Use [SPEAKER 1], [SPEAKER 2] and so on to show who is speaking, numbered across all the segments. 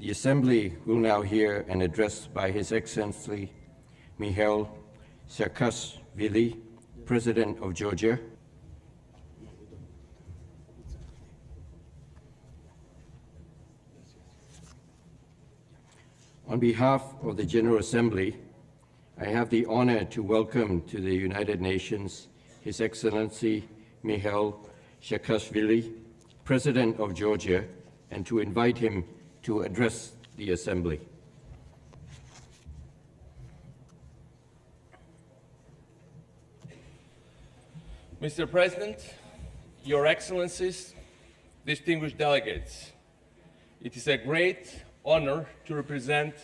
[SPEAKER 1] The Assembly will now hear an address by His Excellency Mikheil Saakashvili, President of Georgia. On behalf of the General Assembly, I have the honor to welcome to the United Nations His Excellency Mikheil Saakashvili, President of Georgia, and to invite him to address the Assembly.
[SPEAKER 2] Mr. President, Your Excellencies, distinguished delegates, it is a great honor to represent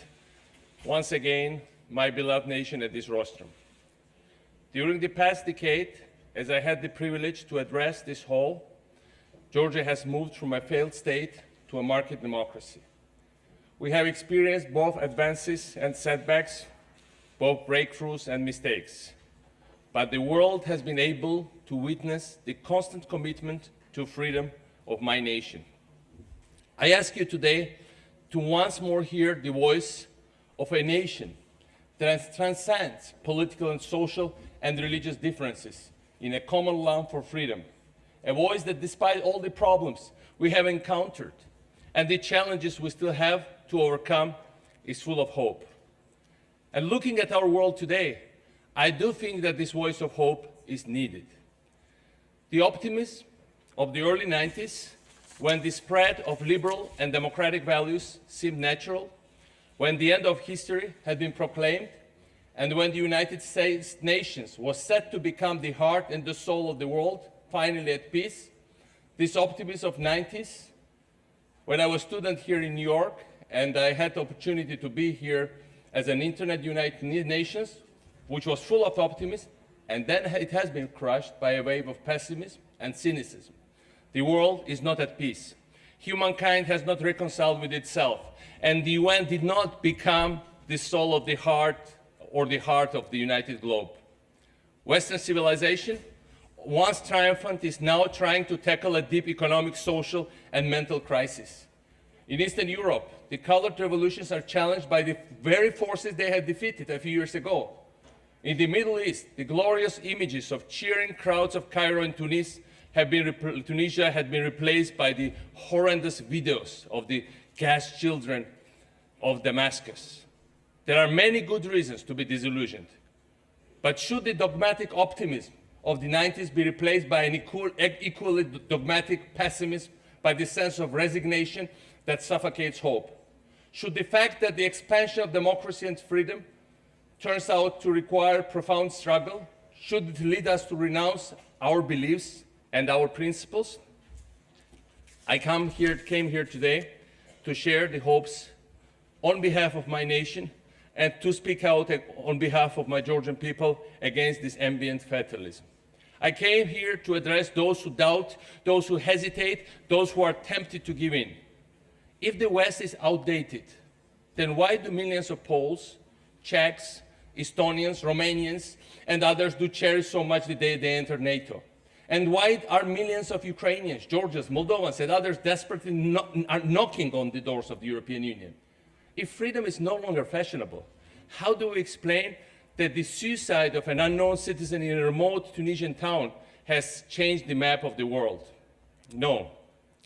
[SPEAKER 2] once again my beloved nation at this rostrum. During the past decade, as I had the privilege to address this hall, Georgia has moved from a failed state to a market democracy. We have experienced both advances and setbacks, both breakthroughs and mistakes. But the world has been able to witness the constant commitment to freedom of my nation. I ask you today to once more hear the voice of a nation that transcends political and social and religious differences in a common love for freedom. A voice that, despite all the problems we have encountered and the challenges we still have to overcome, is full of hope. And looking at our world today, I do think that this voice of hope is needed. The optimism of the early 90s, when the spread of liberal and democratic values seemed natural, when the end of history had been proclaimed, and when the United States nations was set to become the heart and the soul of the world, finally at peace, this optimism of 90s, when I was a student here in New York, and I had the opportunity to be here as an Internet United Nations, which was full of optimism, and then it has been crushed by a wave of pessimism and cynicism. The world is not at peace. Humankind has not reconciled with itself, and the UN did not become the soul of the heart or the heart of the united globe. Western civilization, once triumphant, is now trying to tackle a deep economic, social, and mental crisis. In Eastern Europe, the colored revolutions are challenged by the very forces they had defeated a few years ago. In the Middle East, the glorious images of cheering crowds of Cairo and Tunisia had been replaced by the horrendous videos of the gassed children of Damascus. There are many good reasons to be disillusioned. But should the dogmatic optimism of the 90s be replaced by an equally dogmatic pessimism, by the sense of resignation that suffocates hope? Should the fact that the expansion of democracy and freedom turns out to require profound struggle, should it lead us to renounce our beliefs and our principles? I came here today to share the hopes on behalf of my nation and to speak out on behalf of my Georgian people against this ambient fatalism. I came here to address those who doubt, those who hesitate, those who are tempted to give in. If the West is outdated, then why do millions of Poles, Czechs, Estonians, Romanians, and others do cherish so much the day they enter NATO? And why are millions of Ukrainians, Georgians, Moldovans, and others desperately are knocking on the doors of the European Union? If freedom is no longer fashionable, how do we explain that the suicide of an unknown citizen in a remote Tunisian town has changed the map of the world? No,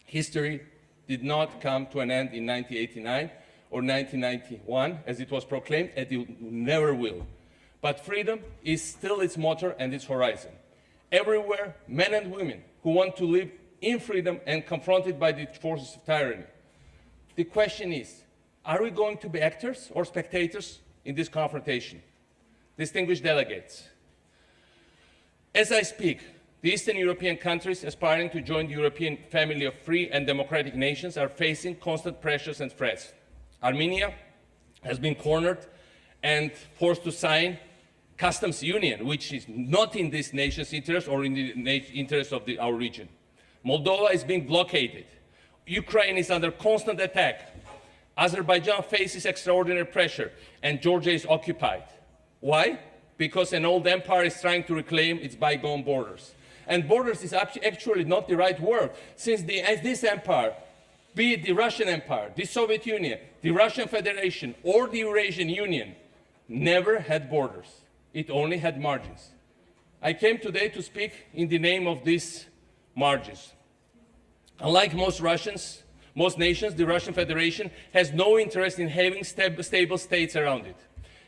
[SPEAKER 2] history did not come to an end in 1989 or 1991, as it was proclaimed, and it never will. But freedom is still its motor and its horizon. Everywhere, men and women who want to live in freedom and confronted by the forces of tyranny. The question is, are we going to be actors or spectators in this confrontation? Distinguished delegates, as I speak, the Eastern European countries aspiring to join the European family of free and democratic nations are facing constant pressures and threats. Armenia has been cornered and forced to sign customs union, which is not in this nation's interest or in the interest of our region. Moldova is being blockaded. Ukraine is under constant attack. Azerbaijan faces extraordinary pressure, and Georgia is occupied. Why? Because an old empire is trying to reclaim its bygone borders. And borders is actually not the right word, since this empire be it the Russian Empire, the Soviet Union, the Russian Federation, or the Eurasian Union, never had borders. It only had margins. I came today to speak in the name of these margins. Unlike most nations, the Russian Federation has no interest in having stable states around it.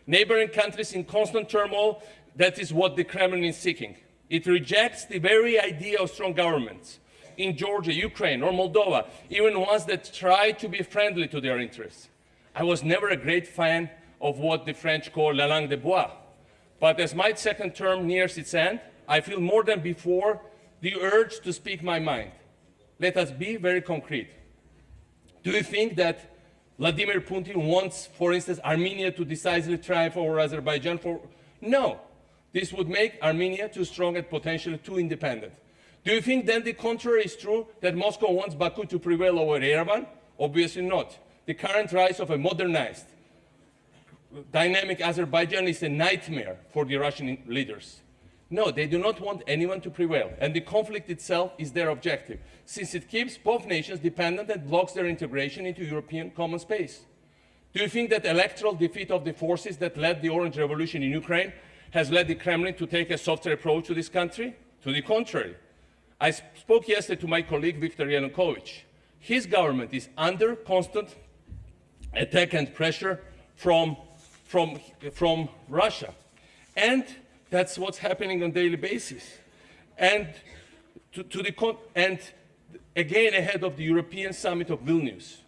[SPEAKER 2] Neighboring countries in constant turmoil, that is what the Kremlin is seeking. It rejects the very idea of strong governments in Georgia, Ukraine, or Moldova, even ones that try to be friendly to their interests. I was never a great fan of what the French call la langue de bois. But as my second term nears its end, I feel more than before the urge to speak my mind. Let us be very concrete. Do you think that Vladimir Putin wants, for instance, Armenia to decisively triumph over Azerbaijan? No. This would make Armenia too strong and potentially too independent. Do you think then the contrary is true, that Moscow wants Baku to prevail over Yerevan? Obviously not. The current rise of a modernized, dynamic Azerbaijan is a nightmare for the Russian leaders. No, they do not want anyone to prevail, and the conflict itself is their objective, since it keeps both nations dependent and blocks their integration into European common space. Do you think that electoral defeat of the forces that led the Orange Revolution in Ukraine has led the Kremlin to take a softer approach to this country? To the contrary. I spoke yesterday to my colleague Viktor Yanukovych. His government is under constant attack and pressure from Russia. And that's what's happening on a daily basis. And, again ahead of the European summit of Vilnius.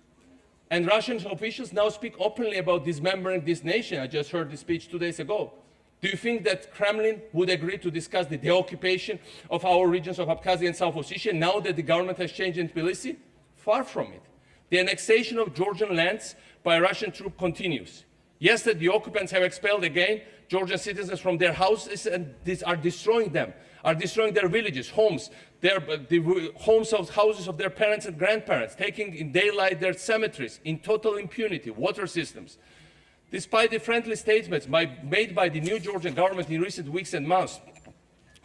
[SPEAKER 2] And Russian officials now speak openly about dismembering this nation. I just heard the speech 2 days ago. Do you think that Kremlin would agree to discuss the deoccupation of our regions of Abkhazia and South Ossetia now that the government has changed in Tbilisi? Far from it. The annexation of Georgian lands by Russian troops continues. Yesterday, the occupants have expelled again Georgian citizens from their houses and are destroying them, are destroying their villages, homes, the houses of their parents and grandparents, taking in daylight their cemeteries in total impunity, water systems. Despite the friendly statements made by the new Georgian government in recent weeks and months,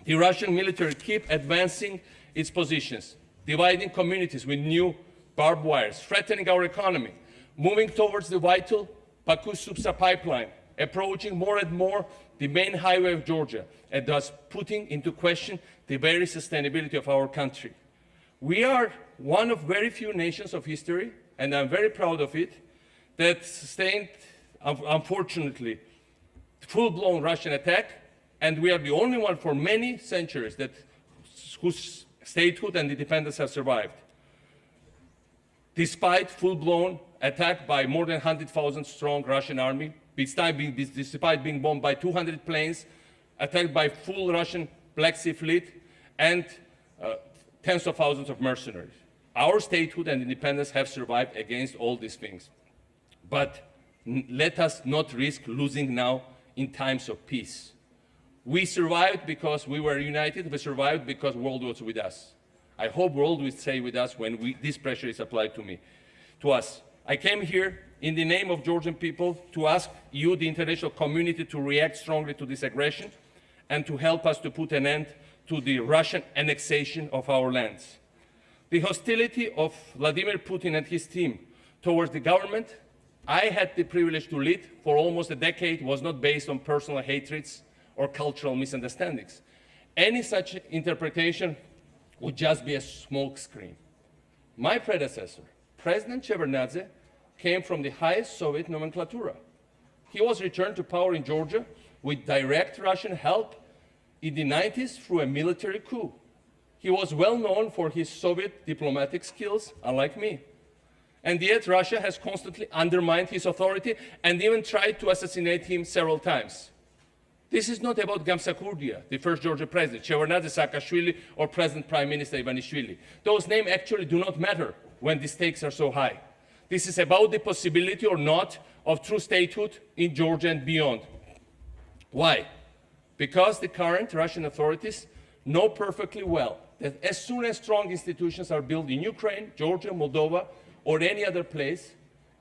[SPEAKER 2] the Russian military keep advancing its positions, dividing communities with new barbed wires, threatening our economy, moving towards the vital Baku-Supsa pipeline, approaching more and more the main highway of Georgia, and thus putting into question the very sustainability of our country. We are one of very few nations of history, and I'm very proud of it, that sustained, unfortunately, full-blown Russian attack, and we are the only one for many centuries whose statehood and independence have survived. Despite full-blown attack by more than 100,000 strong Russian army, despite being bombed by 200 planes, attacked by full Russian Black Sea Fleet, and tens of thousands of mercenaries. Our statehood and independence have survived against all these things. But let us not risk losing now in times of peace. We survived because we were united. We survived because the world was with us. I hope the world will stay with us when this pressure is applied to us. I came here in the name of Georgian people to ask you, the international community, to react strongly to this aggression and to help us to put an end to the Russian annexation of our lands. The hostility of Vladimir Putin and his team towards the government I had the privilege to lead for almost a decade was not based on personal hatreds or cultural misunderstandings. Any such interpretation would just be a smokescreen. My predecessor, President Shevardnadze, came from the highest Soviet nomenclatura. He was returned to power in Georgia with direct Russian help in the 90s through a military coup. He was well known for his Soviet diplomatic skills, unlike me. And yet Russia has constantly undermined his authority and even tried to assassinate him several times. This is not about Gamsakhurdia, the first Georgian president, Shevardnadze, Saakashvili, or President Prime Minister Ivanishvili. Those names actually do not matter when the stakes are so high. This is about the possibility or not of true statehood in Georgia and beyond. Why? Because the current Russian authorities know perfectly well that as soon as strong institutions are built in Ukraine, Georgia, Moldova, or any other place,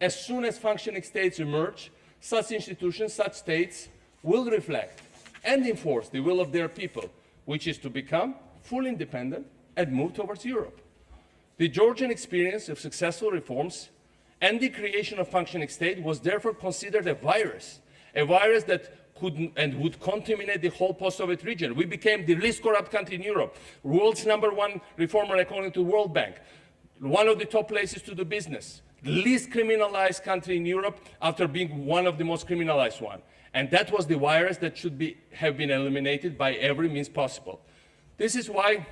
[SPEAKER 2] as soon as functioning states emerge, such institutions, such states, will reflect and enforce the will of their people, which is to become fully independent and move towards Europe. The Georgian experience of successful reforms and the creation of functioning state was therefore considered a virus that could and would contaminate the whole post-Soviet region. We became the least corrupt country in Europe, world's #1 reformer according to the World Bank, one of the top places to do business, the least criminalized country in Europe after being one of the most criminalized ones. And that was the virus that should have been eliminated by every means possible. This is why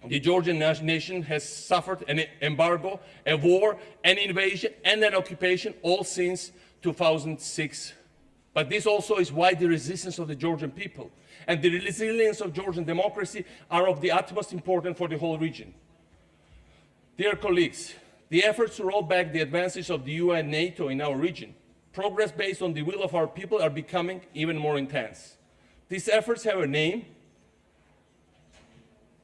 [SPEAKER 2] the Georgian nation has suffered an embargo, a war, an invasion, and an occupation all since 2006. But this also is why the resistance of the Georgian people and the resilience of Georgian democracy are of the utmost importance for the whole region. Dear colleagues, the efforts to roll back the advances of the UN and NATO in our region, progress based on the will of our people, are becoming even more intense. These efforts have a name: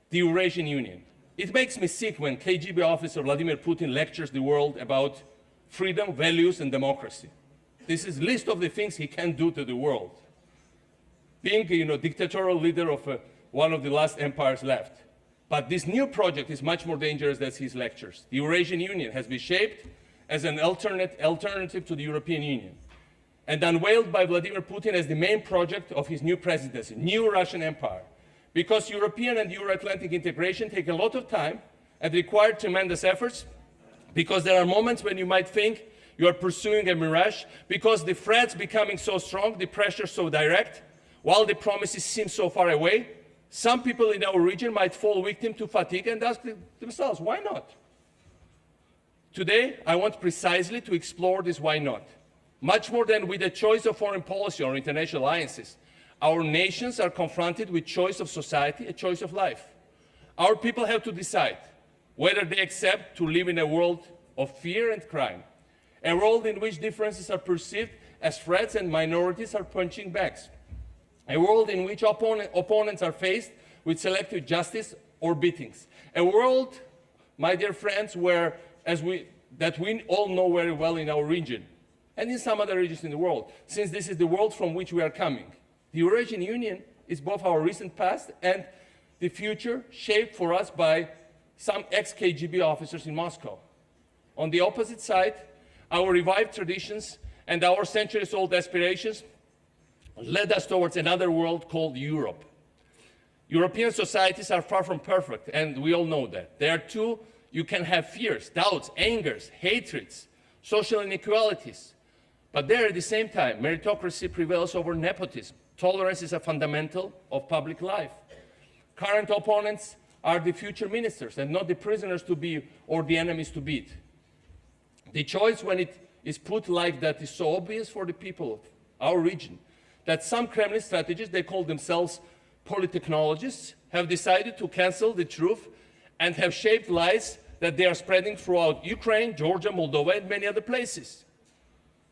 [SPEAKER 2] the Eurasian Union. It makes me sick when KGB officer Vladimir Putin lectures the world about freedom, values, and democracy. This is a list of the things he can do to the world. Being dictatorial leader of one of the last empires left. But this new project is much more dangerous than his lectures. The Eurasian Union has been shaped as an alternative to the European Union and unveiled by Vladimir Putin as the main project of his new presidency, new Russian empire. Because European and Euro-Atlantic integration take a lot of time and require tremendous efforts, because there are moments when you might think you are pursuing a mirage, because the threats becoming so strong, the pressure so direct, while the promises seem so far away, some people in our region might fall victim to fatigue and ask themselves, why not? Today, I want precisely to explore this why not. Much more than with a choice of foreign policy or international alliances, our nations are confronted with choice of society, a choice of life. Our people have to decide whether they accept to live in a world of fear and crime, a world in which differences are perceived as threats and minorities are punching bags, a world in which opponents are faced with selective justice or beatings, a world, my dear friends, that we all know very well in our region and in some other regions in the world, since this is the world from which we are coming. The Eurasian Union is both our recent past and the future, shaped for us by some ex-KGB officers in Moscow. On the opposite side, our revived traditions and our centuries-old aspirations led us towards another world called Europe. European societies are far from perfect, and we all know that. There too, you can have fears, doubts, angers, hatreds, social inequalities. But there, at the same time, meritocracy prevails over nepotism. Tolerance is a fundamental of public life. Current opponents are the future ministers and not the prisoners to be or the enemies to beat. The choice, when it is put like that, is so obvious for the people of our region that some Kremlin strategists, they call themselves politechnologists, have decided to cancel the truth and have shaped lies that they are spreading throughout Ukraine, Georgia, Moldova, and many other places.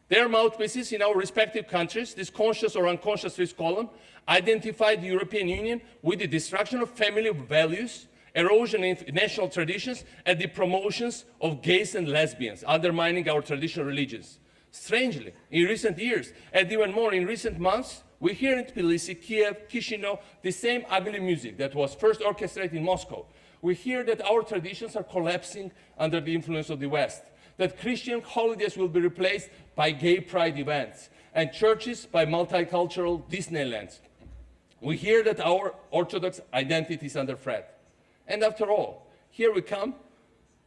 [SPEAKER 2] Their mouthpieces in our respective countries, this conscious or unconscious risk column, identify the European Union with the destruction of family values, erosion in national traditions, and the promotions of gays and lesbians, undermining our traditional religions. Strangely, in recent years, and even more in recent months, we hear in Tbilisi, Kiev, Chisinau, the same ugly music that was first orchestrated in Moscow. We hear that our traditions are collapsing under the influence of the West, that Christian holidays will be replaced by gay pride events, and churches by multicultural Disneylands. We hear that our Orthodox identity is under threat. And after all, here we come,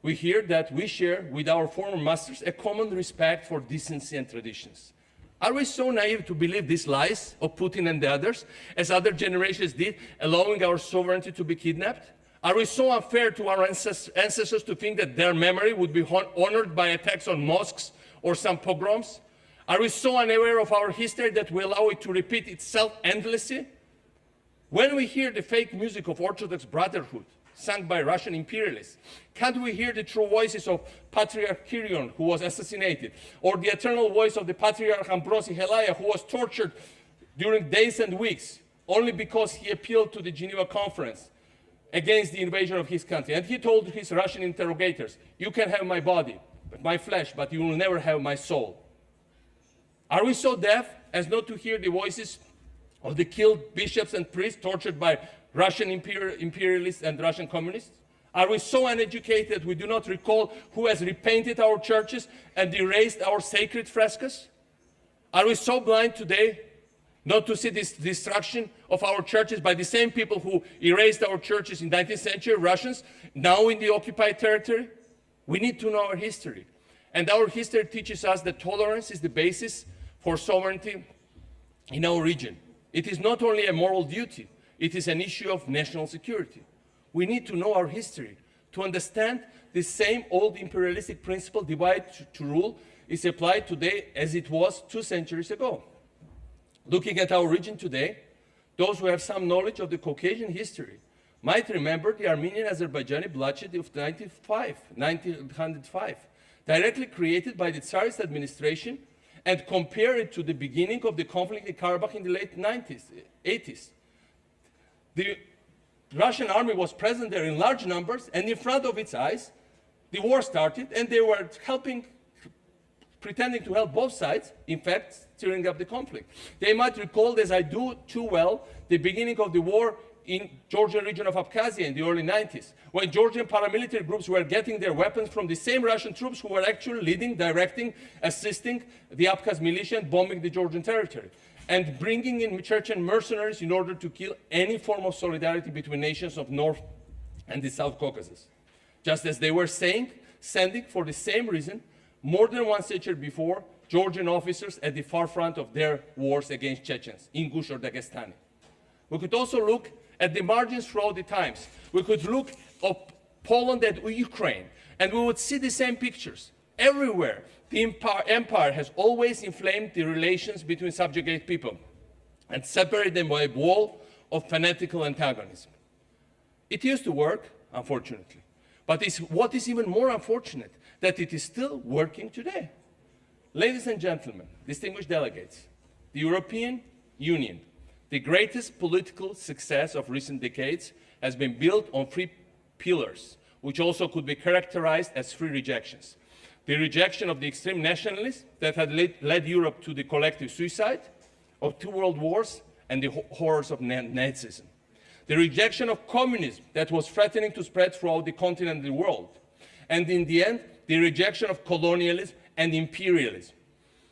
[SPEAKER 2] we hear that we share with our former masters a common respect for decency and traditions. Are we so naive to believe these lies of Putin and the others, as other generations did, allowing our sovereignty to be kidnapped? Are we so unfair to our ancestors to think that their memory would be honored by attacks on mosques or some pogroms? Are we so unaware of our history that we allow it to repeat itself endlessly? When we hear the fake music of Orthodox Brotherhood sung by Russian imperialists, can't we hear the true voices of Patriarch Kirill, who was assassinated, or the eternal voice of the Patriarch Ambrosi Helaya, who was tortured during days and weeks only because he appealed to the Geneva Conference against the invasion of his country? And he told his Russian interrogators, you can have my body, my flesh, but you will never have my soul. Are we so deaf as not to hear the voices of the killed bishops and priests tortured by Russian imperialists and Russian communists? Are we so uneducated we do not recall who has repainted our churches and erased our sacred frescoes? Are we so blind today not to see this destruction of our churches by the same people who erased our churches in the 19th century, Russians, now in the occupied territory? We need to know our history. And our history teaches us that tolerance is the basis for sovereignty in our region. It is not only a moral duty, it is an issue of national security. We need to know our history to understand the same old imperialistic principle, divide to rule, is applied today as it was 2 centuries ago. Looking at our region today, those who have some knowledge of the Caucasian history might remember the Armenian-Azerbaijani bloodshed of 1905, directly created by the Tsarist administration, and compare it to the beginning of the conflict in Karabakh in the late 80s. The Russian army was present there in large numbers, and in front of its eyes, the war started, and they were pretending to help both sides, in fact, stirring up the conflict. They might recall, as I do too well, the beginning of the war in Georgian region of Abkhazia in the early 90s, when Georgian paramilitary groups were getting their weapons from the same Russian troops who were actually leading, directing, assisting the Abkhaz militia and bombing the Georgian territory, and bringing in Chechen mercenaries in order to kill any form of solidarity between nations of North and the South Caucasus. Just as they were sending for the same reason, more than 1 century before, Georgian officers at the far front of their wars against Chechens, Ingush or Dagestani. We could also look at the margins throughout the times. We could look at Poland and Ukraine, and we would see the same pictures. Everywhere, the empire has always inflamed the relations between subjugated people and separated them by a wall of fanatical antagonism. It used to work, unfortunately. But what is even more unfortunate, that it is still working today. Ladies and gentlemen, distinguished delegates, the European Union, the greatest political success of recent decades, has been built on 3 pillars, which also could be characterized as 3 rejections. The rejection of the extreme nationalists that had led Europe to the collective suicide of 2 world wars and the horrors of Nazism. The rejection of communism that was threatening to spread throughout the continent and the world. And in the end, the rejection of colonialism and imperialism.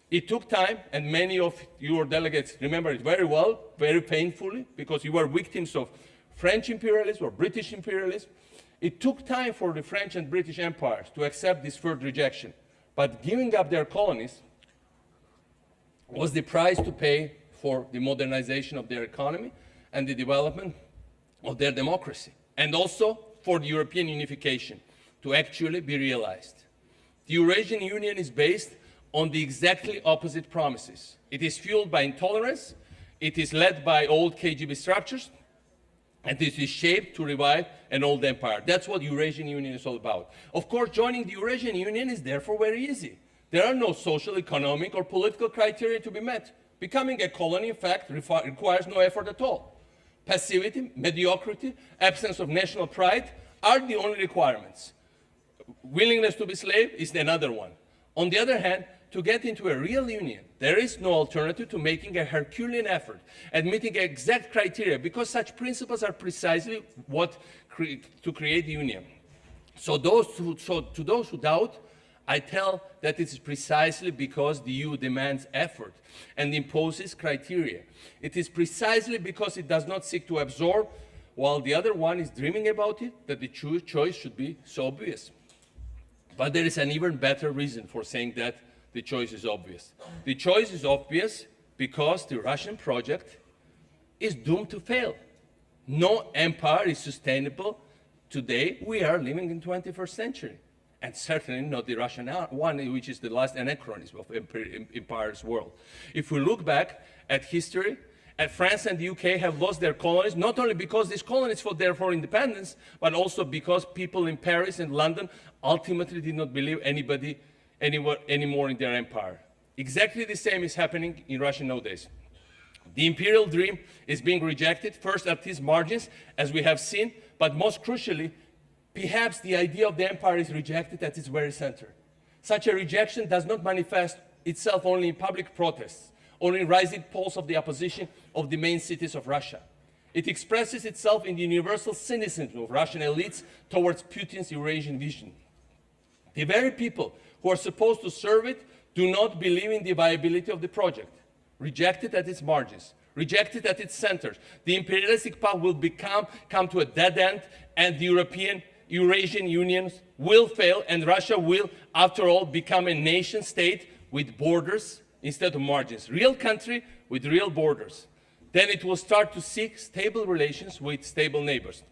[SPEAKER 2] It took time, and many of your delegates remember it very well, very painfully, because you were victims of French imperialism or British imperialism. It took time for the French and British empires to accept this third rejection. But giving up their colonies was the price to pay for the modernization of their economy and the development of their democracy, and also for the European unification to actually be realized. The Eurasian Union is based on the exactly opposite promises. It is fueled by intolerance, it is led by old KGB structures, and it is shaped to revive an old empire. That's what the Eurasian Union is all about. Of course, joining the Eurasian Union is therefore very easy. There are no social, economic, or political criteria to be met. Becoming a colony, in fact, requires no effort at all. Passivity, mediocrity, absence of national pride are the only requirements. Willingness to be slave is another one. On the other hand, to get into a real union, there is no alternative to making a Herculean effort and meeting exact criteria, because such principles are precisely what to create the union. So to those who doubt, I tell that it is precisely because the EU demands effort and imposes criteria. It is precisely because it does not seek to absorb, while the other one is dreaming about it, that the choice should be so obvious. But there is an even better reason for saying that the choice is obvious. The choice is obvious because the Russian project is doomed to fail. No empire is sustainable. Today, we are living in the 21st century, and certainly not the Russian one, which is the last anachronism of empire's world. If we look back at history, France and the UK have lost their colonies, not only because these colonies fought there for independence, but also because people in Paris and London ultimately did not believe anymore in their empire. Exactly the same is happening in Russia nowadays. The imperial dream is being rejected, first at its margins, as we have seen, but most crucially, perhaps the idea of the empire is rejected at its very center. Such a rejection does not manifest itself only in public protests or in rising polls of the opposition of the main cities of Russia. It expresses itself in the universal cynicism of Russian elites towards Putin's Eurasian vision. The very people who are supposed to serve it do not believe in the viability of the project. Reject it at its margins, reject it at its centers. The imperialistic path will come to a dead end, and the Eurasian unions will fail, and Russia will, after all, become a nation state with borders instead of margins. Real country with real borders. Then it will start to seek stable relations with stable neighbors.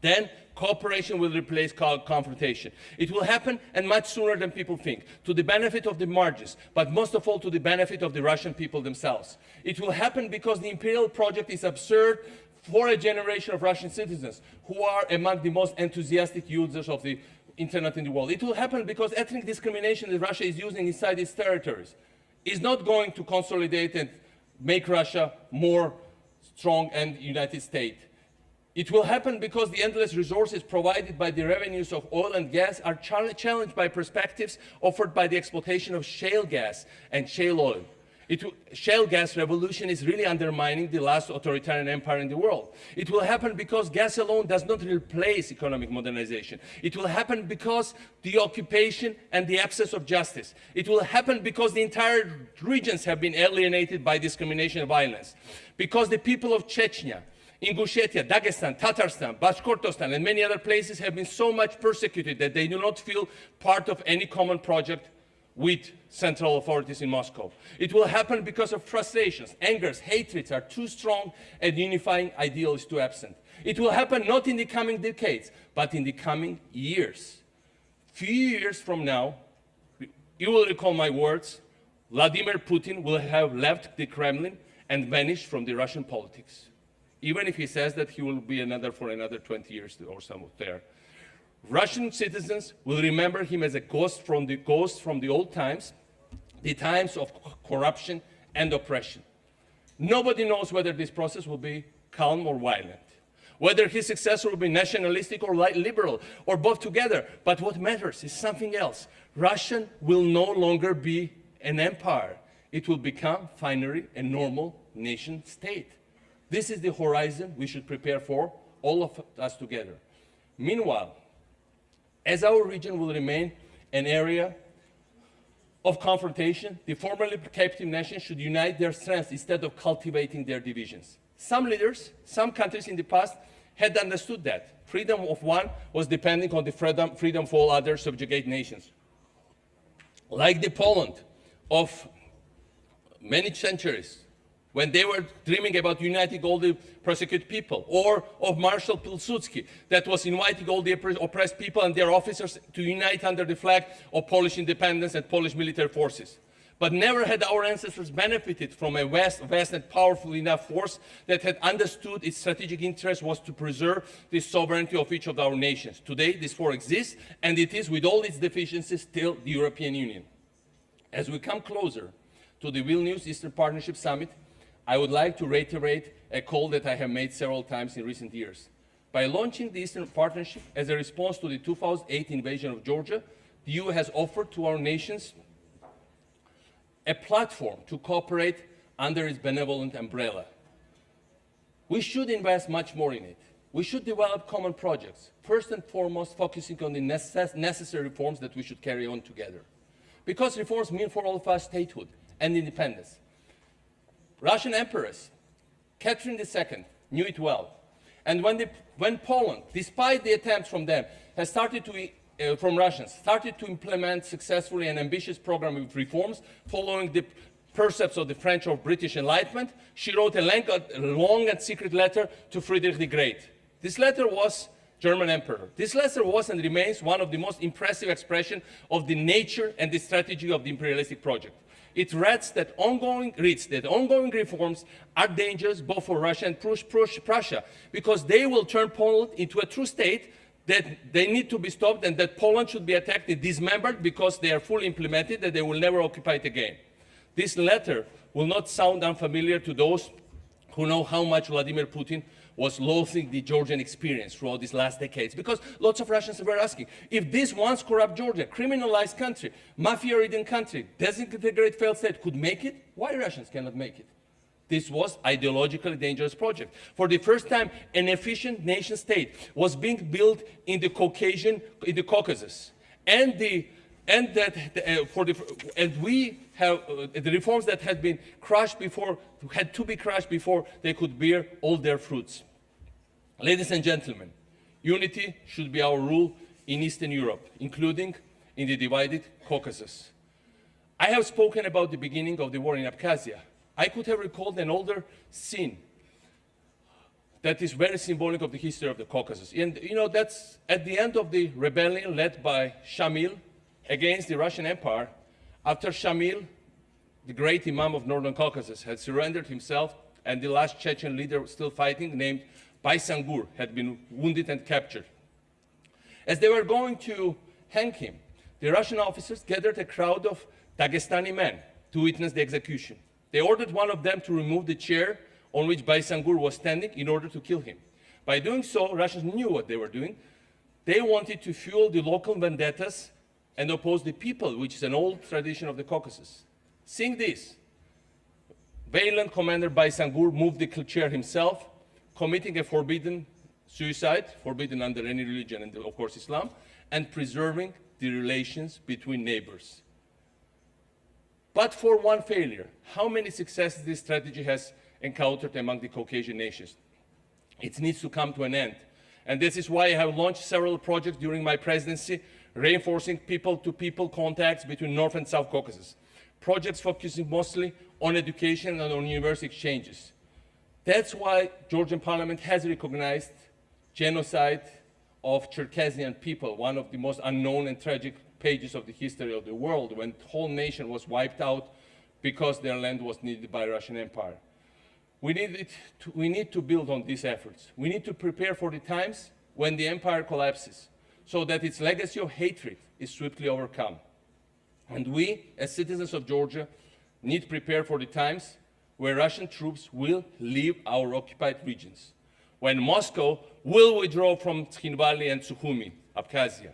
[SPEAKER 2] Then cooperation will replace confrontation. It will happen, and much sooner than people think, to the benefit of the margins, but most of all to the benefit of the Russian people themselves. It will happen because the imperial project is absurd for a generation of Russian citizens who are among the most enthusiastic users of the internet in the world. It will happen because ethnic discrimination that Russia is using inside its territories is not going to consolidate and make Russia more strong and united state. It will happen because the endless resources provided by the revenues of oil and gas are challenged by perspectives offered by the exploitation of shale gas and shale oil. Shale gas revolution is really undermining the last authoritarian empire in the world. It will happen because gas alone does not replace economic modernization. It will happen because the occupation and the absence of justice. It will happen because the entire regions have been alienated by discrimination and violence. Because the people of Chechnya, Ingushetia, Dagestan, Tatarstan, Bashkortostan, and many other places have been so much persecuted that they do not feel part of any common project with central authorities in Moscow. It will happen because of frustrations, angers, hatreds are too strong, and unifying ideal is too absent. It will happen not in the coming decades, but in the coming years. Few years from now, you will recall my words, Vladimir Putin will have left the Kremlin and vanished from the Russian politics. Even if he says that he will be for another 20 years or so there. Russian citizens will remember him as a ghost from the old times, the times of corruption and oppression. Nobody knows whether this process will be calm or violent, whether his successor will be nationalistic or liberal, or both together. But what matters is something else. Russia will no longer be an empire. It will become, finally, a normal nation state. This is the horizon we should prepare for, all of us together. Meanwhile, as our region will remain an area of confrontation, the formerly captive nations should unite their strengths instead of cultivating their divisions. Some leaders, some countries in the past had understood that. Freedom of one was depending on the freedom for all other subjugate nations. Like the Poland of many centuries, when they were dreaming about uniting all the persecuted people, or of Marshal Pilsudski, that was inviting all the oppressed people and their officers to unite under the flag of Polish independence and Polish military forces. But never had our ancestors benefited from a vast and powerful enough force that had understood its strategic interest was to preserve the sovereignty of each of our nations. Today, this force exists, and it is, with all its deficiencies, still the European Union. As we come closer to the Vilnius Eastern Partnership Summit, I would like to reiterate a call that I have made several times in recent years. By launching the Eastern Partnership as a response to the 2008 invasion of Georgia, the EU has offered to our nations a platform to cooperate under its benevolent umbrella. We should invest much more in it. We should develop common projects, first and foremost focusing on the necessary reforms that we should carry on together. Because reforms mean for all of us statehood and independence. Russian Empress Catherine II knew it well. And when Poland, despite the attempts from them, has from Russians, started to implement successfully an ambitious program of reforms following the precepts of the French or British Enlightenment, she wrote a long and secret letter to Friedrich the Great. This letter was German Emperor. This letter was and remains one of the most impressive expressions of the nature and the strategy of the imperialistic project. It reads that ongoing reforms are dangerous both for Russia and Prussia, because they will turn Poland into a true state, that they need to be stopped, and that Poland should be attacked and dismembered because they are fully implemented, that they will never occupy it again. This letter will not sound unfamiliar to those who know how much Vladimir Putin was loathing the Georgian experience throughout these last decades. Because lots of Russians were asking, if this once corrupt Georgia, criminalized country, mafia-ridden country, disintegrated failed state could make it, why Russians cannot make it? This was ideologically dangerous project. For the first time, an efficient nation state was being built in the Caucasus, and we have the reforms that had been crushed before had to be crushed before they could bear all their fruits. Ladies and gentlemen, unity should be our rule in Eastern Europe, including in the divided Caucasus. I have spoken about the beginning of the war in Abkhazia. I could have recalled an older scene that is very symbolic of the history of the Caucasus. And you know, that's at the end of the rebellion led by Shamil against the Russian Empire. After Shamil, the great Imam of Northern Caucasus, had surrendered himself, and the last Chechen leader still fighting, named Baysangur, had been wounded and captured. As they were going to hang him, the Russian officers gathered a crowd of Dagestani men to witness the execution. They ordered one of them to remove the chair on which Baysangur was standing in order to kill him. By doing so, Russians knew what they were doing. They wanted to fuel the local vendettas and oppose the people, which is an old tradition of the Caucasus. Seeing this, valiant Commander Baysangur moved the chair himself, committing a forbidden suicide, forbidden under any religion and of course Islam, and preserving the relations between neighbors. But for one failure, how many successes this strategy has encountered among the Caucasian nations? It needs to come to an end. And this is why I have launched several projects during my presidency, reinforcing people-to-people contacts between North and South Caucasus. Projects focusing mostly on education and on university exchanges. That's why Georgian parliament has recognized genocide of Cherkessian people, one of the most unknown and tragic pages of the history of the world, when the whole nation was wiped out because their land was needed by the Russian Empire. We need to build on these efforts. We need to prepare for the times when the empire collapses, so that its legacy of hatred is swiftly overcome. And we, as citizens of Georgia, need to prepare for the times where Russian troops will leave our occupied regions, when Moscow will withdraw from Tskhinvali and Sukhumi, Abkhazia.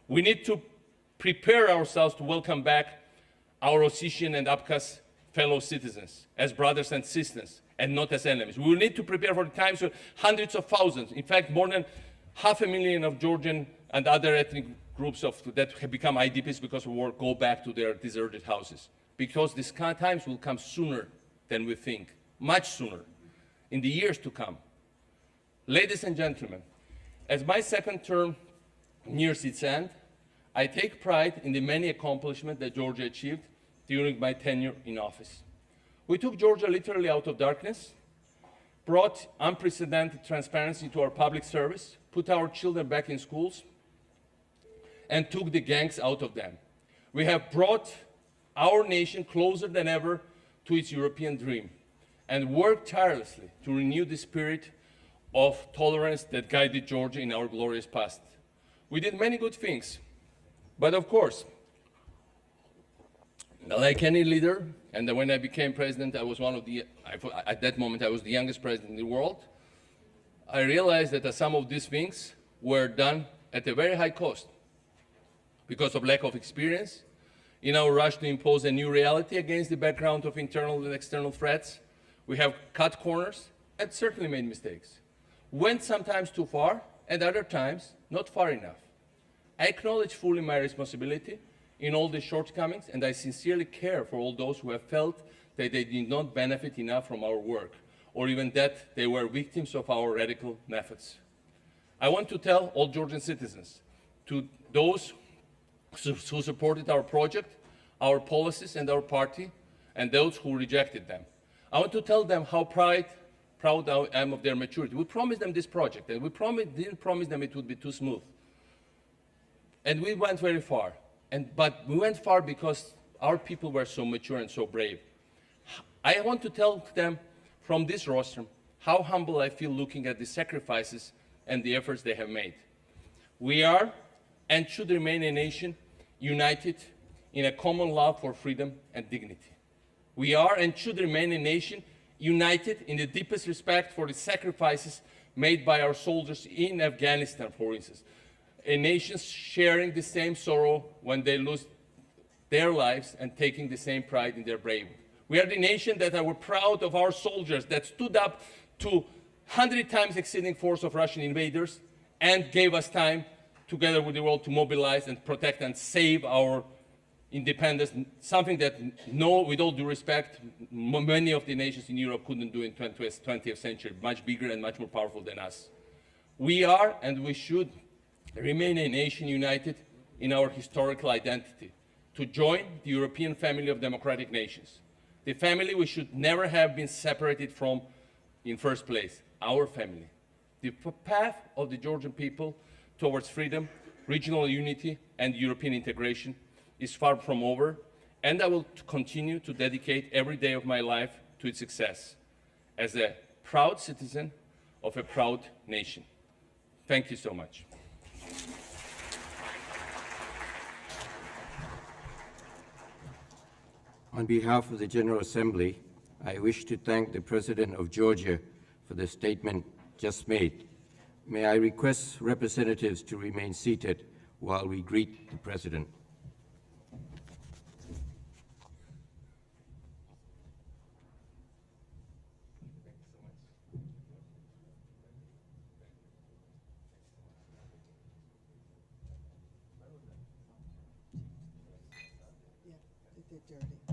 [SPEAKER 2] We need to prepare ourselves to welcome back our Ossetian and Abkhaz fellow citizens as brothers and sisters, and not as enemies. We will need to prepare for the times when hundreds of thousands, in fact more than 500,000 of Georgian and other ethnic groups that have become IDPs because of war go back to their deserted houses. Because these times will come sooner than we think, much sooner, in the years to come. Ladies and gentlemen, as my second term nears its end, I take pride in the many accomplishments that Georgia achieved during my tenure in office. We took Georgia literally out of darkness, brought unprecedented transparency to our public service, put our children back in schools, and took the gangs out of them. We have brought our nation closer than ever to its European dream, and worked tirelessly to renew the spirit of tolerance that guided Georgia in our glorious past. We did many good things, but of course, like any leader, and when I became president, I was at that moment, I was the youngest president in the world. I realized that some of these things were done at a very high cost because of lack of experience, in our rush to impose a new reality against the background of internal and external threats. We have cut corners and certainly made mistakes. Went sometimes too far, and other times not far enough. I acknowledge fully my responsibility in all the shortcomings, and I sincerely care for all those who have felt that they did not benefit enough from our work, or even that they were victims of our radical methods. I want to tell all Georgian citizens, to those who supported our project, our policies, and our party, and those who rejected them, I want to tell them how proud I am of their maturity. We promised them this project, and we didn't promise them it would be too smooth. And we went very far. But we went far because our people were so mature and so brave. I want to tell them from this rostrum how humble I feel looking at the sacrifices and the efforts they have made. We are and should remain a nation united in a common love for freedom and dignity. We are and should remain a nation united in the deepest respect for the sacrifices made by our soldiers in Afghanistan, for instance. A nation sharing the same sorrow when they lose their lives and taking the same pride in their bravery. We are the nation that are proud of our soldiers that stood up to 100 times exceeding force of Russian invaders and gave us time, together with the world, to mobilize and protect and save our independence, something that, no, with all due respect, many of the nations in Europe couldn't do in 20th century, much bigger and much more powerful than us. We are, and we should, remain a nation united in our historical identity, to join the European family of democratic nations. The family we should never have been separated from in first place, our family. The path of the Georgian people towards freedom, regional unity, and European integration is far from over, and I will continue to dedicate every day of my life to its success as a proud citizen of a proud nation. Thank you so much.
[SPEAKER 1] On behalf of the General Assembly, I wish to thank the President of Georgia for the statement just made. May I request representatives to remain seated while we greet the President.
[SPEAKER 3] Yeah, they did dirty.